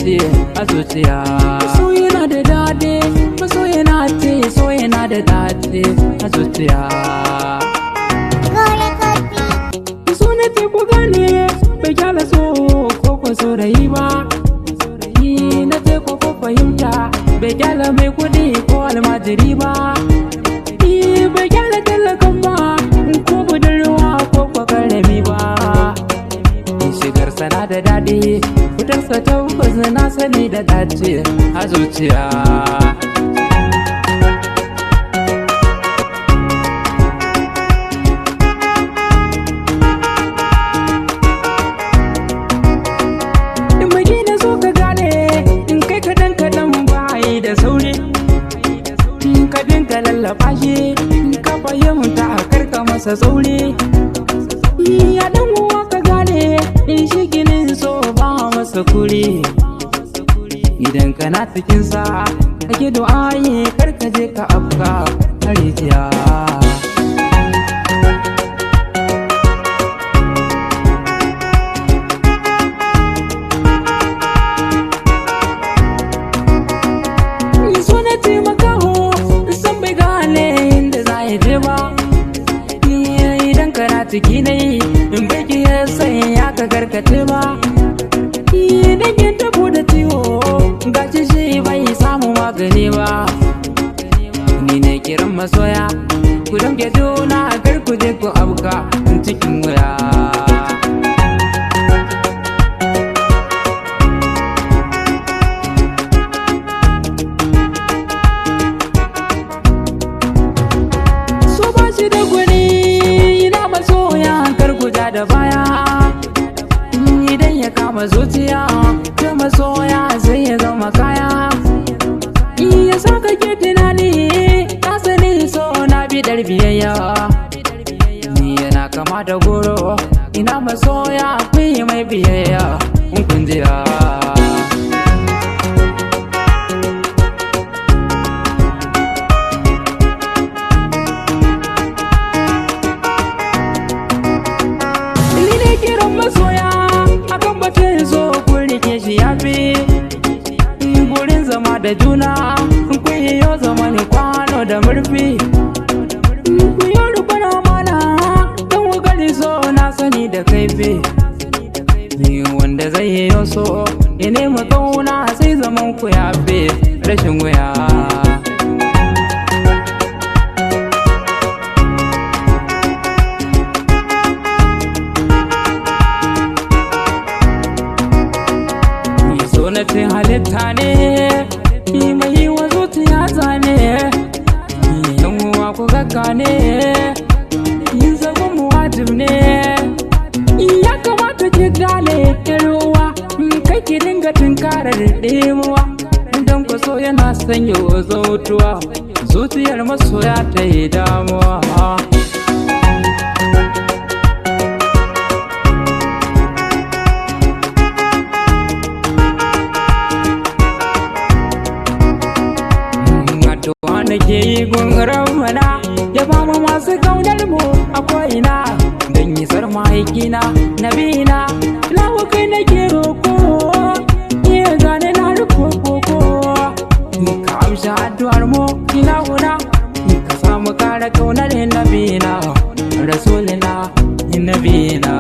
dace a zuciya. So yana da daɗi, so yana ce, so yana da dace a zuciya. So na ce ku gane bai kyala so ko ko saurayi ba. Ni na ce ko fahimta bai kyala mai kuɗi ko almajiri ba. Ni bai kyala talakan ba ko budurwa ko karami ba. Shigar sana da daɗi, fitarsa tabbas na sani da dace a zuciya. Ka dinka lallaba shi ka fahimta karka masa tsauri. Ya dan uwa ka gane in shi ginin so ba masa kuri. Idan kana cikin sa kake du'a'i karka je ka afka a rijiya. Ciki ne in baki ya sai ya ka karkace ba. Idan yin tabo da ciwo gashi shi bai samu magani ba. Ni ne kiran masoya ku damke juna kar ku je ku abuka cikin wuya. So ba shi da gwani da baya, idan ya kama zuciya ta masoya sai ya zama kaya. Ya saka ke tunani ka sani so na bidar biyayya. Ni yana kama da goro ina masoya kuyi mai biyayya in kun jiya. Masoya akan batun zo kun rike shi yafi gurin zama da juna. Kun yi yau zama ne kwano da murfi. Kun yi rufin amana don wugari so na sani da kaifi. Wanda zai yi yau so ya nemi kauna sai zaman ku yafi rashin wuya. Sonatin halitta ne mai wa zuciya zane. Yan uwa ku gaggane yin zagon mu wajib ne. Ya kamata ki gane yan uwa kai ki dinga tunkarar ɗemuwa. Don ku so yana sanya zautuwa zuciyar masoya ta yi damuwa. Nake yi gungaran mana ya ba mu masu kaunar mu a ko'ina don yi sar mahaikina nabina. Lahu kai nake roko iya gane na rufo koko. Ka amsha addu'ar mu ilahuna ka samu kara kaunar nabina rasulina nabina.